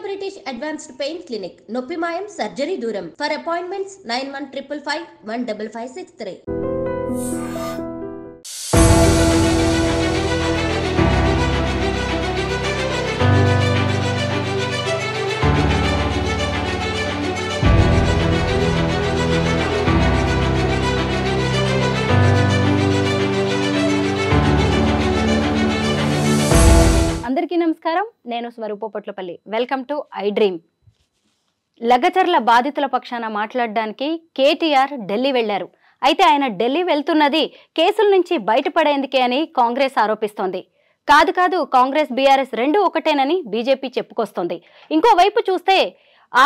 British Advanced Pain Clinic, Noppimayam Surgery Duram. For appointments 9155 15563. అందరికీ నమస్కారం. నేను Swaroopa Potlapalli. Welcome to I dream. Lagacharla బాధితుల పక్షాన మాట్లాడడానికి కేటీఆర్ ఢిల్లీ వెళ్లారు. అయితే ఆయన ఢిల్లీ వెళ్తున్నది కేసుల నుంచి బయటపడేందుకే అని కాంగ్రెస్ ఆరోపిస్తోంది. కాదు కాంగ్రెస్ బీఆర్ఎస్ రెండు ఒకటేనని బీజేపీ చెప్పుకొస్తోంది. ఇంకోవైపు చూస్తే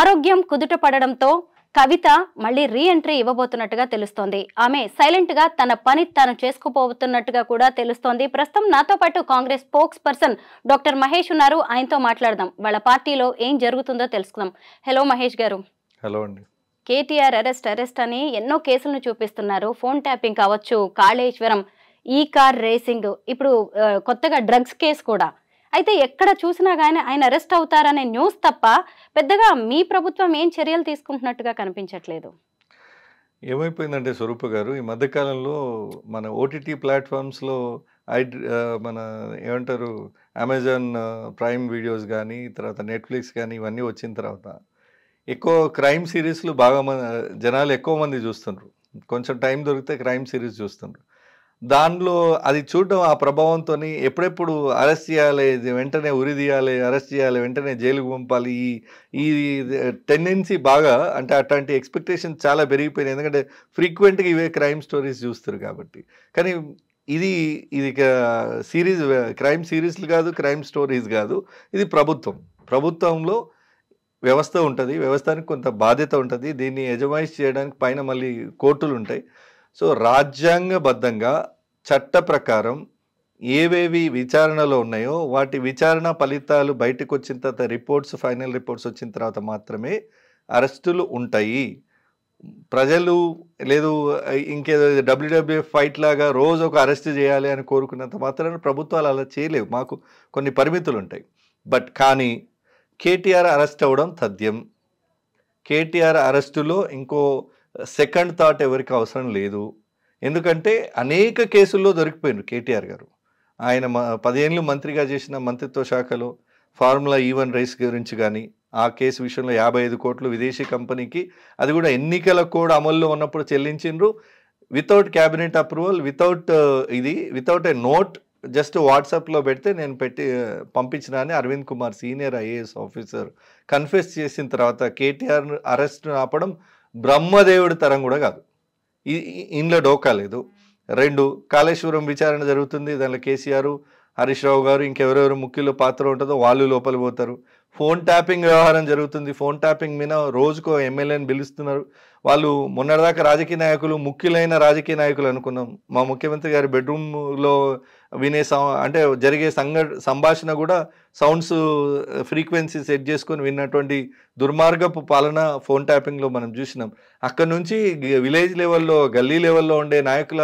ఆరోగ్యం కుదుట పడడంతో కవిత మళ్ళీ రీ ఎంట్రీ ఇవ్వబోతున్నట్టుగా తెలుస్తోంది. ఆమె సైలెంట్ గా తన పని తాను చేసుకోబోతున్నట్టుగా కూడా తెలుస్తోంది. ప్రస్తుతం నాతో పాటు Congress spokes person doctor Mahesh ఉన్నారు. ఆయనతో మాట్లాడదాం. వాళ్ళ పార్టీలో ఏం జరుగుతుందో తెలుసుకుందాం. హలో మహేష్ గారు. హలో అండి. కేటీఆర్ అరెస్ట్ అని ఎన్నో కేసులను చూపిస్తున్నారు. ఫోన్ ట్యాపింగ్ కావచ్చు, కాళేశ్వరం, ఈ కార్ రేసింగ్, ఇప్పుడు కొత్తగా డ్రగ్స్ కేసు కూడా. అయితే ఎక్కడ చూసినా కానీ ఆయన అరెస్ట్ అవుతారనే న్యూస్ తప్ప పెద్దగా మీ ప్రభుత్వం ఏం చర్యలు తీసుకుంటున్నట్టుగా కనిపించట్లేదు. ఏమైపోయిందంటే స్వరూప గారు, ఈ మధ్యకాలంలో మన ఓటీటీ ప్లాట్ఫామ్స్లో మన ఏమంటారు అమెజాన్ ప్రైమ్ వీడియోస్ కానీ, తర్వాత నెట్ఫ్లిక్స్ కానీ ఇవన్నీ వచ్చిన తర్వాత ఎక్కువ క్రైమ్ సిరీస్లు బాగా జనాలు ఎక్కువ మంది చూస్తుండ్రు. కొంచెం టైం దొరికితే క్రైమ్ సిరీస్ చూస్తుండ్రు. దానిలో అది చూడడం, ఆ ప్రభావంతో ఎప్పుడెప్పుడు అరెస్ట్ చేయాలి, వెంటనే ఉరి తీయాలి, అరెస్ట్ చేయాలి, వెంటనే జైలుకు పంపాలి, ఈ టెండెన్సీ బాగా, అంటే అట్లాంటి ఎక్స్పెక్టేషన్స్ చాలా పెరిగిపోయినాయి. ఎందుకంటే ఫ్రీక్వెంట్గా ఇవే క్రైమ్ స్టోరీస్ చూస్తారు కాబట్టి. కానీ ఇది సిరీస్, క్రైమ్ సిరీస్లు కాదు, క్రైమ్ స్టోరీస్ కాదు, ఇది ప్రభుత్వంలో వ్యవస్థ ఉంటుంది. వ్యవస్థానికి కొంత బాధ్యత ఉంటుంది. దీన్ని యజమాయిష్ చేయడానికి పైన మళ్ళీ కోర్టులు ఉంటాయి. సో రాజ్యాంగబద్ధంగా చట్ట ప్రకారం ఏవేవి విచారణలో ఉన్నాయో వాటి విచారణ ఫలితాలు బయటకు వచ్చిన తర్వాత ఫైనల్ రిపోర్ట్స్ వచ్చిన తర్వాత మాత్రమే అరెస్టులు ఉంటాయి. ప్రజలు లేదు ఇంకేదో WWF ఫైట్ లాగా రోజు ఒక అరెస్ట్ చేయాలి అని కోరుకున్నంత మాత్రాన ప్రభుత్వాలు అలా చేయలేవు. మాకు కొన్ని పరిమితులు ఉంటాయి. కానీ కేటీఆర్ అరెస్ట్ అవ్వడం తథ్యం. కేటీఆర్ అరెస్టులో ఇంకో సెకండ్ థాట్ ఎవరికి అవసరం లేదు. ఎందుకంటే అనేక కేసుల్లో దొరికిపోయినారు కేటీఆర్ గారు. ఆయన 10 ఏళ్ళు మంత్రిగా చేసిన మంత్రిత్వ శాఖలో ఫార్ములా E1 రేస్ గురించి కానీ, ఆ కేసు విషయంలో 55 కోట్లు విదేశీ కంపెనీకి, అది కూడా ఎన్నికల కోడ్ అమల్లో ఉన్నప్పుడు చెల్లించిండ్రు. Without cabinet approval, without a note, just వాట్సాప్లో పెడితే నేను పంపించిన అని Arvind Kumar senior IAS officer confess చేసిన తర్వాత కేటీఆర్ అరెస్ట్ ఆపడం బ్రహ్మదేవుడి తరం కూడా కాదు. ఇందులో డోకా లేదు. 2 కాళేశ్వరం విచారణ జరుగుతుంది. దానిలో కేసీఆర్, హరీష్ రావు గారు, ఇంకెవరెవరు ముఖ్యుల పాత్ర ఉంటుందో వాళ్ళు లోపలి పోతారు. ఫోన్ ట్యాపింగ్ వ్యవహారం జరుగుతుంది. ఫోన్ ట్యాపింగ్ మీద రోజుకో ఎమ్మెల్యేని పిలుస్తున్నారు. వాళ్ళు మొన్నటిదాకా రాజకీయ నాయకులు, ముఖ్యులైన రాజకీయ నాయకులు అనుకున్నాం. మా ముఖ్యమంత్రి గారి బెడ్రూమ్లో వినే అంటే జరిగే సంభాషణ కూడా సౌండ్స్ ఫ్రీక్వెన్సీ సెట్ చేసుకొని విన్నటువంటి దుర్మార్గపు పాలన ఫోన్ ట్యాపింగ్లో మనం చూసినాం. అక్కడ నుంచి విలేజ్ లెవెల్లో, గల్లీ లెవెల్లో ఉండే నాయకుల,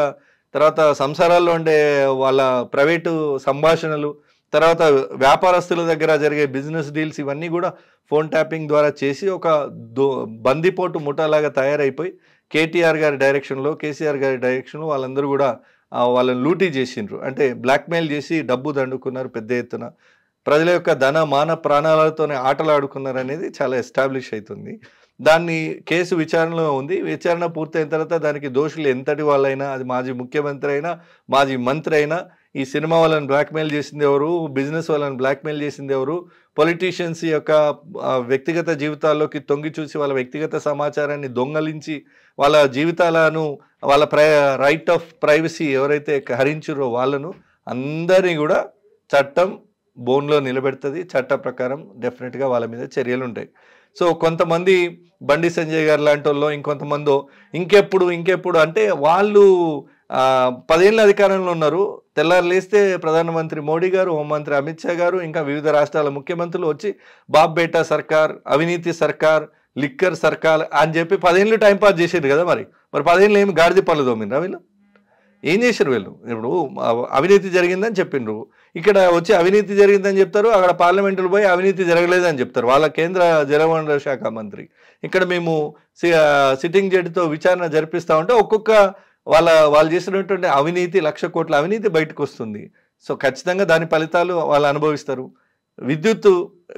తర్వాత సంసారాల్లో ఉండే వాళ్ళ ప్రైవేటు సంభాషణలు, తర్వాత వ్యాపారస్తుల దగ్గర జరిగే బిజినెస్ డీల్స్, ఇవన్నీ కూడా ఫోన్ ట్యాపింగ్ ద్వారా చేసి ఒక బందిపోటు ముఠాలాగా తయారైపోయి కేటీఆర్ గారి డైరెక్షన్లో, కేసీఆర్ గారి డైరెక్షన్లో వాళ్ళందరూ కూడా వాళ్ళని లూటీ చేసిండ్రు. అంటే బ్లాక్మెయిల్ చేసి డబ్బు దండుకున్నారు పెద్ద ఎత్తున. ప్రజల యొక్క ధన మాన ప్రాణాలతోనే ఆటలాడుకున్నారు అనేది చాలా ఎస్టాబ్లిష్ అవుతుంది. దాన్ని కేసు విచారణలో ఉంది. విచారణ పూర్తయిన తర్వాత దానికి దోషులు ఎంతటి వాళ్ళైనా, అది మాజీ ముఖ్యమంత్రి అయినా, మాజీ మంత్రి అయినా, ఈ సినిమా వాళ్ళని బ్లాక్మెయిల్ చేసింది ఎవరు, బిజినెస్ వాళ్ళని బ్లాక్మెయిల్ చేసింది ఎవరు, పొలిటీషియన్స్ యొక్క వ్యక్తిగత జీవితాల్లోకి తొంగి చూసి వాళ్ళ వ్యక్తిగత సమాచారాన్ని దొంగలించి వాళ్ళ జీవితాలను, వాళ్ళ రైట్ ఆఫ్ ప్రైవసీ ఎవరైతే హరించారో వాళ్ళను అందరినీ కూడా చట్టం బోన్లో నిలబెడుతుంది. చట్ట ప్రకారం డెఫినెట్గా వాళ్ళ మీద చర్యలు ఉంటాయి. సో కొంతమంది బండి సంజయ్ గారు లాంటి వాళ్ళు, ఇంకొంతమందో ఇంకెప్పుడు అంటే వాళ్ళు 10 ఏళ్ళ అధికారంలో ఉన్నారు. తెల్లారు లేస్తే ప్రధానమంత్రి మోడీ గారు, హోంమంత్రి అమిత్ షా గారు, ఇంకా వివిధ రాష్ట్రాల ముఖ్యమంత్రులు వచ్చి బాబ్ బేటా సర్కార్, అవినీతి సర్కార్, లిక్కర్ సర్కార్ అని చెప్పి 10 ఏళ్ళు టైంపాస్ చేసారు కదా. మరి 10 ఏళ్ళు ఏమి గాడిద పళ్ళు తోమిండ్రా వీళ్ళు? ఏం చేశారు వీళ్ళు? ఇప్పుడు అవినీతి జరిగిందని చెప్పిండ్రు. ఇక్కడ వచ్చి అవినీతి జరిగిందని చెప్తారు, అక్కడ పార్లమెంటులో పోయి అవినీతి జరగలేదని చెప్తారు వాళ్ళ కేంద్ర జలవనరుల శాఖ మంత్రి. ఇక్కడ మేము సిట్టింగ్ జడ్జితో విచారణ జరిపిస్తూ ఉంటే ఒక్కొక్క వాళ్ళు చేసినటువంటి అవినీతి 1,00,000 కోట్ల అవినీతి బయటకు వస్తుంది. సో ఖచ్చితంగా దాని ఫలితాలు వాళ్ళు అనుభవిస్తారు.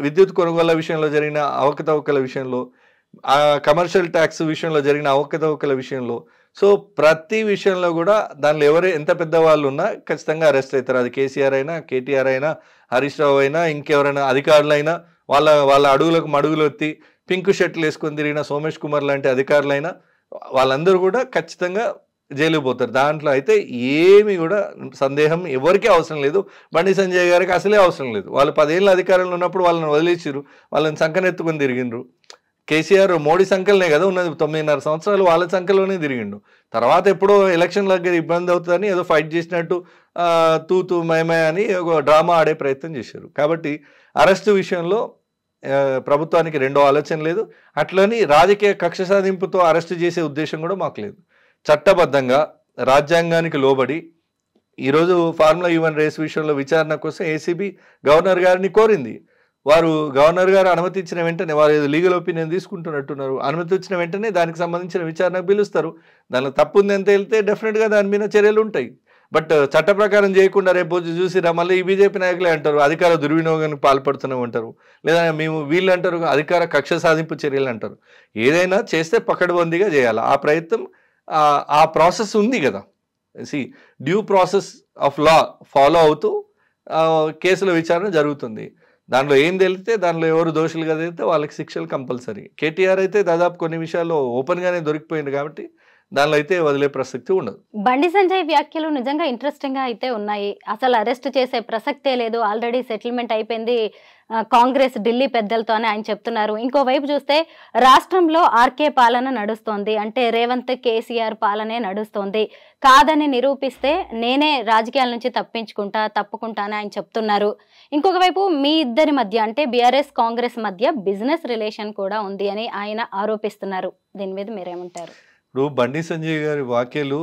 విద్యుత్ కొనుగోళ్ల విషయంలో జరిగిన అవకతవకల విషయంలో, కమర్షియల్ ట్యాక్స్ విషయంలో జరిగిన అవకతవకల విషయంలో, సో ప్రతి విషయంలో కూడా దానిలో ఎవరు ఎంత పెద్దవాళ్ళు ఉన్నా ఖచ్చితంగా అరెస్ట్ అవుతారు. అది కేసీఆర్ అయినా, కేటీఆర్ అయినా, హరీష్ రావు అయినా, ఇంకెవరైనా అధికారులైనా, వాళ్ళ అడుగులకు మడుగులు ఎత్తి పింక్ షర్ట్లు వేసుకొని తిరిగిన సోమేష్ కుమార్ లాంటి అధికారులైనా వాళ్ళందరూ కూడా ఖచ్చితంగా జైలుకు పోతారు. దాంట్లో అయితే ఏమి కూడా సందేహం ఎవరికీ అవసరం లేదు. బండి సంజయ్ గారికి అసలే అవసరం లేదు. వాళ్ళు 10 ఏళ్ళ అధికారంలో ఉన్నప్పుడు వాళ్ళని వదిలేసిరు, వాళ్ళని సంకనెత్తుకొని తిరిగిండ్రు. కేసీఆర్ మోడీ సంఖ్యలనే కదా ఉన్నది, 9.5 సంవత్సరాలు వాళ్ళ సంఖ్యలోనే తిరిగిండు. తర్వాత ఎప్పుడో ఎలక్షన్ దగ్గర ఇబ్బంది అవుతుందని ఏదో ఫైట్ చేసినట్టు తూతూ మేమే అని ఒక డ్రామా ఆడే ప్రయత్నం చేశారు. కాబట్టి అరెస్టు విషయంలో ప్రభుత్వానికి రెండో ఆలోచన లేదు. అట్లని రాజకీయ కక్ష సాధింపుతో అరెస్టు చేసే ఉద్దేశం కూడా మాకు లేదు. చట్టబద్ధంగా రాజ్యాంగానికి లోబడి ఈరోజు ఫార్ములా E1 రేస్ విషయంలో విచారణ కోసం ఏసీబీ గవర్నర్ గారిని కోరింది. వారు గవర్నర్ గారు అనుమతి ఇచ్చిన వెంటనే, వారు ఏదో లీగల్ ఒపీనియన్ తీసుకుంటున్నట్టున్నారు, అనుమతి ఇచ్చిన వెంటనే దానికి సంబంధించిన విచారణకు పిలుస్తారు. దానిలో తప్పు ఉంది అని తేలితే డెఫినెట్గా దాని మీద చర్యలు ఉంటాయి. బట్ చట్ట ప్రకారం చేయకుండా రేపు చూసిరా మళ్ళీ ఈ బీజేపీ నాయకులే అంటారు అధికార దుర్వినియోగానికి పాల్పడుతూనే ఉంటారు, లేదా వీళ్ళు అంటారు అధికార కక్ష సాధింపు చర్యలు అంటారు. ఏదైనా చేస్తే పకడ్బందీగా చేయాలి. ఆ ప్రయత్నం, ఆ ప్రాసెస్ ఉంది కదా. Due process of law follow అవుతూ కేసుల విచారణ జరుగుతుంది. దాంట్లో ఏం తెలిస్తే, దాంట్లో ఎవరు దోషులుగా తెలిస్తే వాళ్ళకి శిక్షలు కంపల్సరీ. కేటీఆర్ అయితే దాదాపు కొన్ని విషయాల్లో ఓపెన్గానే దొరికిపోయింది కాబట్టి దానిలో అయితే వదిలే ప్రసక్తి ఉండదు. బండి సంజయ్ వ్యాఖ్యలు నిజంగా ఇంట్రెస్టింగ్ గా అయితే ఉన్నాయి. అసలు అరెస్ట్ చేసే ప్రసక్తే లేదు, ఆల్రెడీ సెటిల్మెంట్ అయిపోయింది కాంగ్రెస్ ఢిల్లీ పెద్దలతో అని ఆయన చెప్తున్నారు. ఇంకోవైపు చూస్తే రాష్ట్రంలో ఆర్కే పాలన నడుస్తోంది, అంటే రేవంత్ కేసీఆర్ పాలనే నడుస్తోంది, కాదని నిరూపిస్తే నేనే రాజకీయాల నుంచి తప్పుకుంటా అని ఆయన చెప్తున్నారు. ఇంకొక వైపు మీ ఇద్దరి మధ్య, అంటే బీఆర్ఎస్ కాంగ్రెస్ మధ్య బిజినెస్ రిలేషన్ కూడా ఉంది అని ఆయన ఆరోపిస్తున్నారు. దీని మీద మీరేమంటారు? ఇప్పుడు బండి సంజయ్ గారి వ్యాఖ్యలు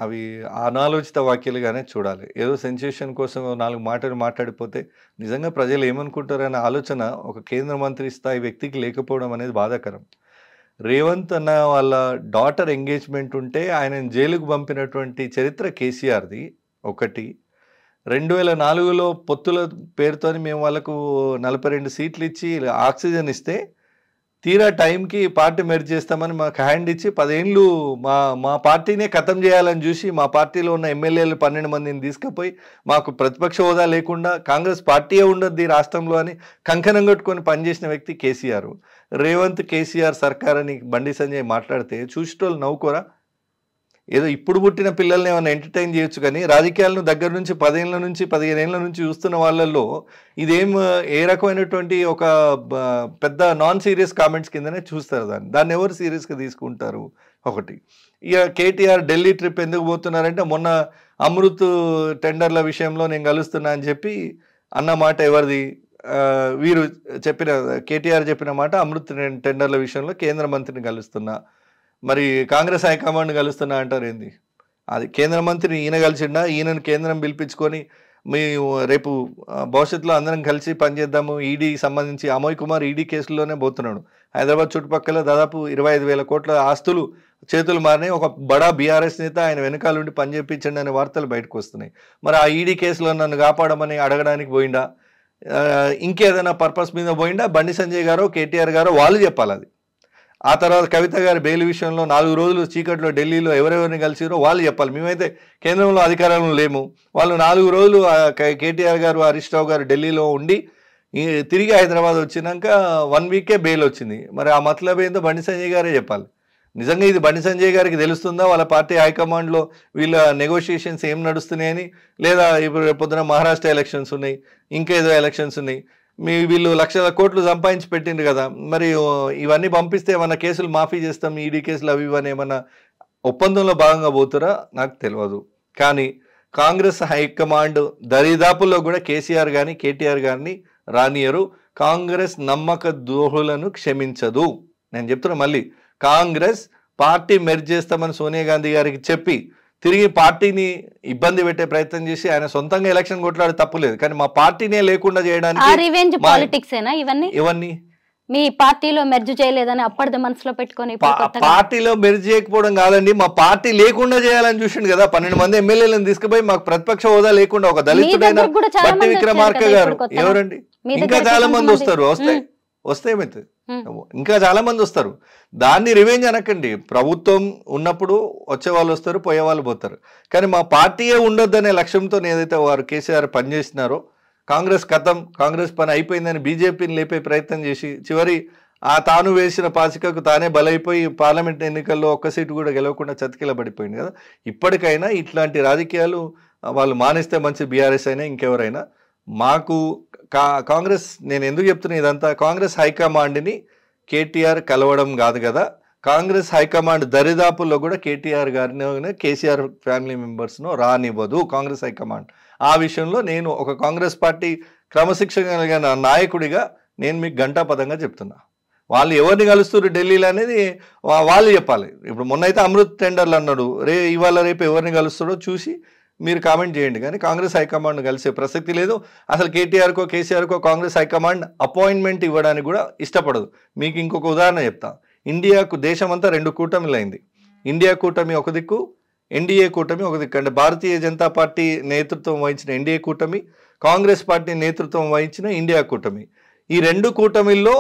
అవి అనాలోచిత వ్యాఖ్యలుగానే చూడాలి. ఏదో సెన్సేషన్ కోసం 4 మాటలు మాట్లాడిపోతే నిజంగా ప్రజలు ఏమనుకుంటారనే ఆలోచన ఒక కేంద్ర మంత్రి స్థాయి వ్యక్తికి లేకపోవడం అనేది బాధాకరం. రేవంత్ అన్న వాళ్ళ డాటర్ ఎంగేజ్మెంట్ ఉంటే ఆయనను జైలుకు పంపినటువంటి చరిత్ర కేసీఆర్ది ఒకటి. 2004లో పొత్తుల పేరుతోని మేము వాళ్ళకు 42 సీట్లు ఇచ్చి ఆక్సిజన్ ఇస్తే తీరా టైంకి పార్టీ మెర్జ్ చేస్తామని మాకు హ్యాండ్ ఇచ్చి 10 ఏళ్ళు మా పార్టీనే ఖతం చేయాలని చూసి మా పార్టీలో ఉన్న ఎమ్మెల్యేలు 12 మందిని తీసుకుపోయి మాకు ప్రతిపక్ష హోదా లేకుండా కాంగ్రెస్ పార్టీయే ఉండద్ది రాష్ట్రంలో అని కంకణం కట్టుకొని పనిచేసిన వ్యక్తి కేసీఆర్. రేవంత్ కేసీఆర్ సర్కార్ అని బండి సంజయ్ మాట్లాడితే చూసేటోళ్ళు నవ్వుకోరా? ఏదో ఇప్పుడు పుట్టిన పిల్లల్ని ఏమైనా ఎంటర్టైన్ చేయొచ్చు, కానీ రాజకీయాలను దగ్గర నుంచి 10 ఏళ్ళ నుంచి 15 ఏళ్ళ నుంచి చూస్తున్న వాళ్ళల్లో ఇదేం ఏ రకమైనటువంటి ఒక పెద్ద నాన్ సీరియస్ కామెంట్స్ కిందనే చూస్తారు. దాన్ని ఎవరు సీరియస్గా తీసుకుంటారు? ఒకటి. ఇక కేటీఆర్ ఢిల్లీ ట్రిప్ ఎందుకు పోతున్నారంటే మొన్న అమృత్ టెండర్ల విషయంలో నేను కలుస్తున్నా అని చెప్పి అన్న మాట ఎవరిది? వీరు చెప్పిన కేటీఆర్ చెప్పిన మాట అమృత్ టెండర్ల విషయంలో కేంద్ర మంత్రిని కలుస్తున్నా, మరి కాంగ్రెస్ హైకమాండ్ కలుస్తున్నా అంటారు ఏంది? అది కేంద్ర మంత్రిని ఈయన కలిసిండా? ఈయనను కేంద్రం పిలిపించుకొని మేము రేపు భవిష్యత్తులో అందరం కలిసి పనిచేద్దాము. ఈడీ సంబంధించి అమోయ్ కుమార్ ఈడీ కేసుల్లోనే పోతున్నాడు. హైదరాబాద్ చుట్టుపక్కల దాదాపు 25,000 కోట్ల ఆస్తులు చేతులు మారినాయి. ఒక బడా బీఆర్ఎస్ నేత ఆయన వెనకాలండి పని చేయించండి అనే వార్తలు బయటకు వస్తున్నాయి. మరి ఆ ఈడీ కేసులో నన్ను కాపాడమని అడగడానికి పోయిండా, ఇంకేదైనా పర్పస్ మీద పోయిండా? బండి సంజయ్ గారో కేటీఆర్ గారో వాళ్ళు చెప్పాలి అది. ఆ తర్వాత కవిత గారి బెయిల్ విషయంలో 4 రోజులు చీకట్లో ఢిల్లీలో ఎవరెవరిని కలిసిరో వాళ్ళు చెప్పాలి. మేమైతే కేంద్రంలో అధికారంలో లేము. వాళ్ళు 4 రోజులు కేటీఆర్ గారు హరీష్ రావు గారు ఢిల్లీలో ఉండి తిరిగి హైదరాబాద్ వచ్చినాక 1 వీకే బెయిల్ వచ్చింది. మరి ఆ మతలబ్ ఏందో బండి సంజయ్ గారే చెప్పాలి. నిజంగా ఇది బండి సంజయ్ గారికి తెలుస్తుందా వాళ్ళ పార్టీ హైకమాండ్లో వీళ్ళ నెగోషియేషన్స్ ఏం నడుస్తున్నాయని? లేదా ఇప్పుడు రేపొద్దున మహారాష్ట్ర ఎలక్షన్స్ ఉన్నాయి, ఇంకేదో ఎలక్షన్స్ ఉన్నాయి, వీళ్ళు లక్షల కోట్లు సంపాదించి పెట్టిండ్రు కదా, మరి ఇవన్నీ పంపిస్తే ఏమన్నా కేసులు మాఫీ చేస్తాం, ఈడీ కేసులు అవి ఇవన్నీ ఏమన్నా ఒప్పందంలో భాగంగా పోతారా నాకు తెలియదు. కానీ కాంగ్రెస్ హైకమాండ్ దరిదాపుల్లో కూడా కేసీఆర్ కానీ కేటీఆర్ గారిని రానియరు. కాంగ్రెస్ నమ్మక ద్రోహులను క్షమించదు. నేను చెప్తున్నా మళ్ళీ, కాంగ్రెస్ పార్టీ మెర్జ్ చేస్తామని సోనియా గాంధీ గారికి చెప్పి తిరిగి పార్టీని ఇబ్బంది పెట్టే ప్రయత్నం చేసి ఆయన సొంతంగా ఎలక్షన్ కొట్లాడే తప్పులేదు, కానీ మా పార్టీనే లేకుండా చేయడానికి ఇవన్నీ మీ పార్టీలో మెర్జ్ చేయలేదని అప్పటిది మనసులో పెట్టుకొని పార్టీలో మెర్జ్ చేయకపోవడం కాదండి, మా పార్టీ లేకుండా చేయాలని చూసిండు కదా. 12 మంది ఎమ్మెల్యేలను తీసుకుపోయి మాకు ప్రతిపక్ష హోదా లేకుండా ఒక దళితుడైన బట్టి విక్రమార్క గారు ఎవరండి, ఇంకా చాలా మంది వస్తారు, వస్తే ఏమైతుంది, ఇంకా చాలా మంది వస్తారు. దాన్ని రివెంజ్ అనకండి. ప్రభుత్వం ఉన్నప్పుడు వచ్చే వాళ్ళు వస్తారు, పోయే వాళ్ళు పోతారు. కానీ మా పార్టీయే ఉండొద్దనే లక్ష్యంతో ఏదైతే వారు కేసీఆర్ పనిచేసినారో, కాంగ్రెస్ కథం, కాంగ్రెస్ పని అయిపోయిందని బీజేపీని లేపే ప్రయత్నం చేసి చివరి తాను వేసిన పాచికకు తానే బలైపోయి పార్లమెంట్ ఎన్నికల్లో ఒక్క సీటు కూడా గెలవకుండా చతికిల పడిపోయింది కదా. ఇప్పటికైనా ఇట్లాంటి రాజకీయాలు వాళ్ళు మానేస్తే మంచి, బీఆర్ఎస్ అయినా ఇంకెవరైనా. మాకు కాంగ్రెస్, నేను ఎందుకు చెప్తున్నా ఇదంతా, కాంగ్రెస్ హైకమాండ్ని కేటీఆర్ కలవడం కాదు కదా, కాంగ్రెస్ హైకమాండ్ దరిదాపుల్లో కూడా కేటీఆర్ గారిని కేసీఆర్ ఫ్యామిలీ మెంబర్స్ను రానివ్వదు కాంగ్రెస్ హైకమాండ్. ఆ విషయంలో నేను ఒక కాంగ్రెస్ పార్టీ క్రమశిక్షణ కలిగిన నాయకుడిగా నేను మీకు ఘంటాపదంగా చెప్తున్నా. వాళ్ళు ఎవరిని కలుస్తారు ఢిల్లీలో అనేది వాళ్ళు చెప్పాలి. ఇప్పుడు మొన్నైతే అమృత్ టెండర్లు అన్నాడు, ఇవాళ రేపు ఎవరిని కలుస్తాడో చూసి మీరు కామెంట్ చేయండి. కానీ కాంగ్రెస్ హైకమాండ్ కలిసే ప్రసక్తి లేదు. అసలు కేటీఆర్కో కేసీఆర్కో కాంగ్రెస్ హైకమాండ్ అపాయింట్మెంట్ ఇవ్వడానికి కూడా ఇష్టపడదు. మీకు ఇంకొక ఉదాహరణ చెప్తా. ఇండియాకు దేశమంతా 2 కూటమిలు అయింది. ఇండియా కూటమి ఒక దిక్కు, ఎన్డీఏ కూటమి ఒక దిక్కు. అంటే భారతీయ జనతా పార్టీ నేతృత్వం వహించిన ఎన్డీఏ కూటమి, కాంగ్రెస్ పార్టీ నేతృత్వం వహించిన ఇండియా కూటమి. ఈ 2 కూటమిల్లో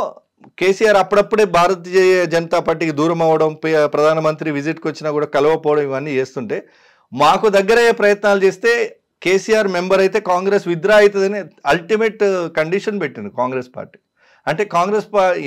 కేసీఆర్ అప్పుడప్పుడే భారతీయ జనతా పార్టీకి దూరం అవ్వడం, ప్రధానమంత్రి విజిట్కి వచ్చినా కూడా కలవకపోవడం, ఇవన్నీ చేస్తుంటే మాకు దగ్గరయ్యే ప్రయత్నాలు చేస్తే కేసీఆర్ మెంబర్ అయితే కాంగ్రెస్ విత్డ్రా అవుతుందని అల్టిమేట్ కండిషన్ పెట్టింది కాంగ్రెస్ పార్టీ. అంటే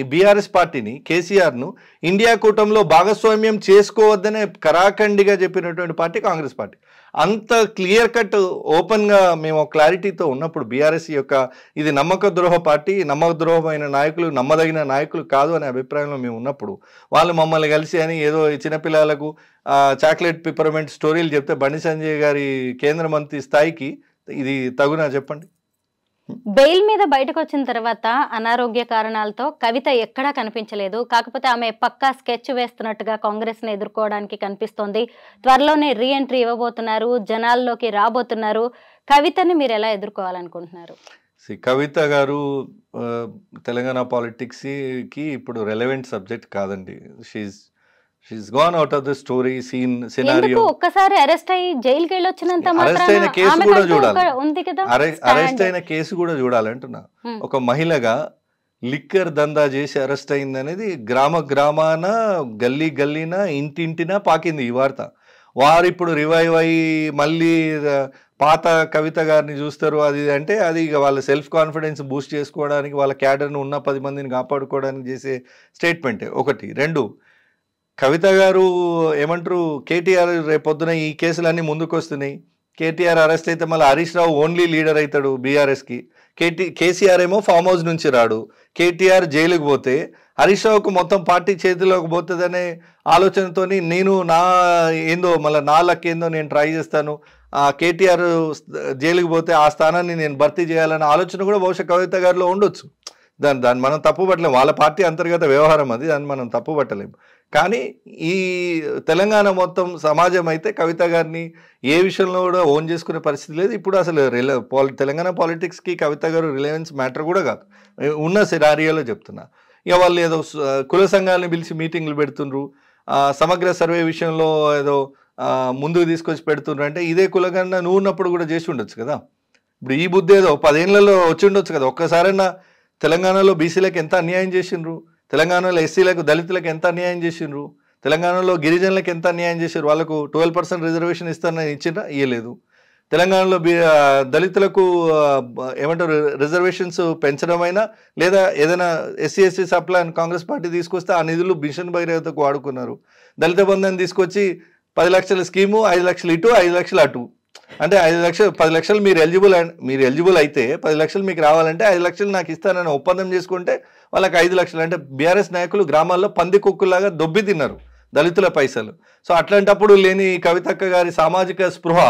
బీఆర్ఎస్ పార్టీని, కేసీఆర్ను ఇండియా కూటమిలో భాగస్వామ్యం చేసుకోవద్దనే కరాఖండిగా చెప్పినటువంటి పార్టీ కాంగ్రెస్ పార్టీ. అంత క్లియర్ కట్ ఓపెన్గా మేము క్లారిటీతో ఉన్నప్పుడు బీఆర్ఎస్ యొక్క ఇది నమ్మక ద్రోహ పార్టీ, నమ్మక ద్రోహమైన నాయకులు, నమ్మదగిన నాయకులు కాదు అనే అభిప్రాయంలో మేము ఉన్నప్పుడు వాళ్ళు మమ్మల్ని కలిసి అని ఏదో చిన్నపిల్లలకు చాక్లెట్ పిపర్మెంట్ స్టోరీలు చెప్తే బండి సంజయ్ గారి కేంద్ర మంత్రి స్థాయికి ఇది తగునా చెప్పండి? బెయిల్ మీద బయటకు వచ్చిన తర్వాత అనారోగ్య కారణాలతో కవిత ఎక్కడా కనిపించలేదు. కాకపోతే ఆమె పక్కా స్కెచ్ వేస్తున్నట్టుగా కాంగ్రెస్ ని ఎదుర్కోవడానికి కనిపిస్తోంది. త్వరలోనే రీఎంట్రీ ఇవ్వబోతున్నారు, జనాల్లోకి రాబోతున్నారు. కవితని మీరు ఎలా ఎదుర్కోవాలనుకుంటున్నారు? కవిత గారు తెలంగాణ పాలిటిక్స్కి ఇప్పుడు రెలవెంట్ సబ్జెక్ట్ కాదండి. She's gone out of the story scene scenario. ఒక్కసారి అరెస్ట్ అయ్యి జైలుకి వెళ్ళొచ్చినంత అరెస్ట్ అయిన కేసు కూడా చూడాలి, అరెస్ట్ అయిన కేసు కూడా చూడాలంటున్నా. ఒక మహిళగా లిక్కర్ దందా చేసి అరెస్ట్ అయింది అనేది గ్రామాన గల్లీన ఇంటింటినా పాకింది ఈ వార్త. వారు ఇప్పుడు రివైవ్ అయ్యి మళ్ళీ పాత కవిత గారిని చూస్తారు అది అంటే అది ఇక వాళ్ళ సెల్ఫ్ కాన్ఫిడెన్స్ బూస్ట్ చేసుకోవడానికి, వాళ్ళ క్యాడర్ను ఉన్న 10 మందిని కాపాడుకోవడానికి చేసే స్టేట్మెంటే ఒకటి. 2, కవిత గారు ఏమంటారు, కేటీఆర్ రేపొద్దున ఈ కేసులన్నీ ముందుకు వస్తున్నాయి. కేటీఆర్ అరెస్ట్ అయితే మళ్ళీ హరీష్ రావు ఓన్లీ లీడర్ అవుతాడు బీఆర్ఎస్కి. కేసీఆర్ ఏమో ఫామ్ హౌస్ నుంచి రాడు. కేటీఆర్ జైలుకు పోతే హరీష్ రావుకు మొత్తం పార్టీ చేతిలోకి పోతుందనే ఆలోచనతో నేను మళ్ళీ నా లక్ ఏందో నేను ట్రై చేస్తాను, కేటీఆర్ జైలుకు పోతే ఆ స్థానాన్ని నేను భర్తీ చేయాలనే ఆలోచన కూడా బహుశా కవిత గారిలో ఉండొచ్చు. దాన్ని మనం తప్పు పట్టలేము, వాళ్ళ పార్టీ అంతర్గత వ్యవహారం అది, దాన్ని మనం తప్పు పట్టలేము. కానీ ఈ తెలంగాణ మొత్తం సమాజం అయితే కవిత గారిని ఏ విషయంలో కూడా ఓన్ చేసుకునే పరిస్థితి లేదు. ఇప్పుడు అసలు తెలంగాణ పాలిటిక్స్కి కవిత గారు రిలవెన్స్ మ్యాటర్ కూడా కాదు, ఉన్న సినారియోలో చెప్తున్నా. ఇక వాళ్ళు ఏదో కుల సంఘాలను పిలిచి మీటింగ్లు పెడుతుండ్రు, సమగ్ర సర్వే విషయంలో ఏదో ముందుకు తీసుకొచ్చి పెడుతుండ్రు. అంటే ఇదే కులగన్న నువ్వు ఉన్నప్పుడు కూడా చేసి ఉండొచ్చు కదా. ఇప్పుడు ఈ బుద్ధి ఏదో 10 ఏళ్లలో వచ్చి ఉండొచ్చు కదా. ఒక్కసారైనా తెలంగాణలో బీసీలకు ఎంత అన్యాయం చేసిండ్రు, తెలంగాణలో ఎస్సీలకు దళితులకు ఎంత అన్యాయం చేసిండ్రు, తెలంగాణలో గిరిజనులకు ఎంత అన్యాయం చేశారు. వాళ్ళకు 12% రిజర్వేషన్ ఇస్తారని ఇచ్చిండ్రా? ఇవ్వలేదు. తెలంగాణలో దళితులకు ఏమంటారు రిజర్వేషన్స్ పెంచడమైనా లేదా ఏదైనా ఎస్సీ సప్లాన్ కాంగ్రెస్ పార్టీ తీసుకొస్తే ఆ నిధులు మిషన్ భగీరథకు వాడుకున్నారు. దళిత బంధాన్ని తీసుకొచ్చి 10 లక్షల స్కీము, 5 లక్షలు ఇటు 5 లక్షలు అటు. అంటే 10 లక్షలు మీరు ఎలిజిబుల్ అయితే 10 లక్షలు మీకు రావాలంటే 5 లక్షలు నాకు ఇస్తానని ఒప్పందం చేసుకుంటే వాళ్ళకి 5 లక్షలు. అంటే బీఆర్ఎస్ నాయకులు గ్రామాల్లో పంది కుక్కులాగా దొబ్బి తిన్నారు దళితుల పైసలు. సో అట్లాంటప్పుడు లేని కవితక్క గారి సామాజిక స్పృహ,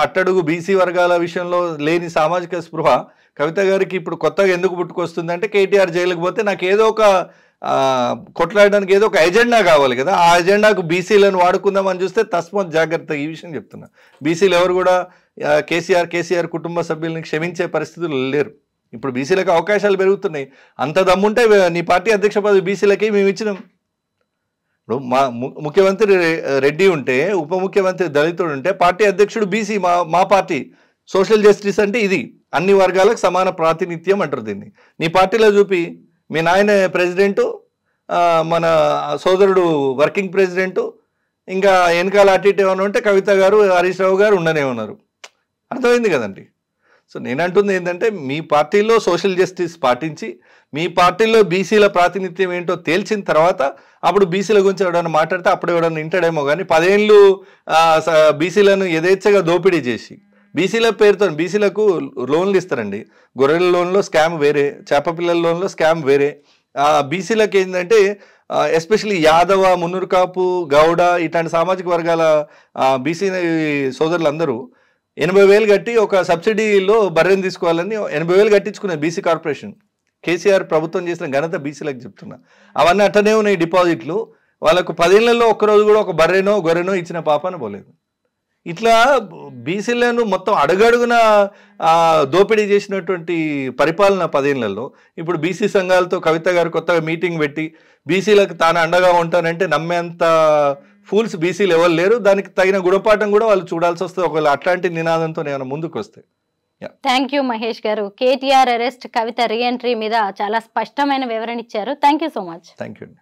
అట్టడుగు బీసీ వర్గాల విషయంలో లేని సామాజిక స్పృహ కవిత గారికి ఇప్పుడు కొత్తగా ఎందుకు పుట్టుకొస్తుంది అంటే కేటీఆర్ జైలుకు పోతే నాకు ఏదో ఒక కొట్లాడడానికి ఏదో ఒక ఎజెండా కావాలి కదా, ఆ ఎజెండాకు బీసీలను వాడుకుందామని చూస్తే తస్మాత్ జాగ్రత్త. ఈ విషయం చెప్తున్నా. బీసీలు ఎవరు కూడా కేసీఆర్ కుటుంబ సభ్యుల్ని క్షమించే పరిస్థితులు లేరు. ఇప్పుడు బీసీలకు అవకాశాలు పెరుగుతున్నాయి. అంత దమ్ముంటే నీ పార్టీ అధ్యక్ష పదవి బీసీలకి మేము ఇచ్చినాం. ఇప్పుడు మా ముఖ్యమంత్రి రెడ్డి ఉంటే, ఉప ముఖ్యమంత్రి దళితుడు ఉంటే, పార్టీ అధ్యక్షుడు బీసీ. మా పార్టీ సోషల్ జస్టిస్ అంటే ఇది, అన్ని వర్గాలకు సమాన ప్రాతినిధ్యం అంటారు దీన్ని. నీ పార్టీలో చూపి, మీ నాయన ప్రెసిడెంటు, మన సోదరుడు వర్కింగ్ ప్రెసిడెంటు, ఇంకా వెనకాల అటు ఇటు ఏమైనా ఉంటే కవిత గారు, హరీష్ రావు గారు ఉండనే ఉన్నారు. అర్థమైంది కదండి. సో నేనంటుంది ఏంటంటే, మీ పార్టీలో సోషల్ జస్టిస్ పాటించి, మీ పార్టీలో బీసీల ప్రాతినిధ్యం ఏంటో తేల్చిన తర్వాత అప్పుడు బీసీల గురించి ఎవడన్నా మాట్లాడితే అప్పుడు ఎవడన్నా వింటాడేమో. కానీ 10 ఏళ్ళు బీసీలను యథేచ్ఛగా దోపిడీ చేసి, బీసీల పేరుతో బీసీలకు లోన్లు ఇస్తారండి. గొర్రెల లోన్లో స్కామ్ వేరే, చేప పిల్లల లోన్లో స్కామ్ వేరే. బీసీలకు ఏంటంటే ఎస్పెషల్లీ యాదవ, మున్నూరు కాపు, గౌడ ఇట్లాంటి సామాజిక వర్గాల బీసీ సోదరులందరూ 80,000 కట్టి ఒక సబ్సిడీలో బర్రెని తీసుకోవాలని 80,000 కట్టించుకున్నారు బీసీ కార్పొరేషన్. కేసీఆర్ ప్రభుత్వం చేసిన ఘనత బీసీలకు చెప్తున్నా. అవన్నీ అట్టనే ఉన్నాయి డిపాజిట్లు. వాళ్ళకు 10 ఏళ్లలో ఒక్కరోజు కూడా ఒక బర్రెనో గొర్రెనో ఇచ్చిన పాపాన పోలేదు. ఇట్లా బీసీలను మొత్తం అడుగడుగున దోపిడీ చేసినటువంటి పరిపాలన 10 ఏళ్లలో. ఇప్పుడు బీసీ సంఘాలతో కవిత గారు కొత్తగా మీటింగ్ పెట్టి బీసీలకు తాను అండగా ఉంటానంటే నమ్మేంత ఫూల్స్ బీసీలు ఎవరు లేరు. దానికి తగిన గుణపాఠం కూడా వాళ్ళు చూడాల్సి వస్తుంది ఒకవేళ అట్లాంటి నినాదంతో ఏమైనా ముందుకు వస్తే. థ్యాంక్ యూ మహేష్ గారు. కేటీఆర్ అరెస్ట్, కవిత రీఎంట్రీ మీద చాలా స్పష్టమైన వివరణ ఇచ్చారు. Thank you so much. Thank you అండి.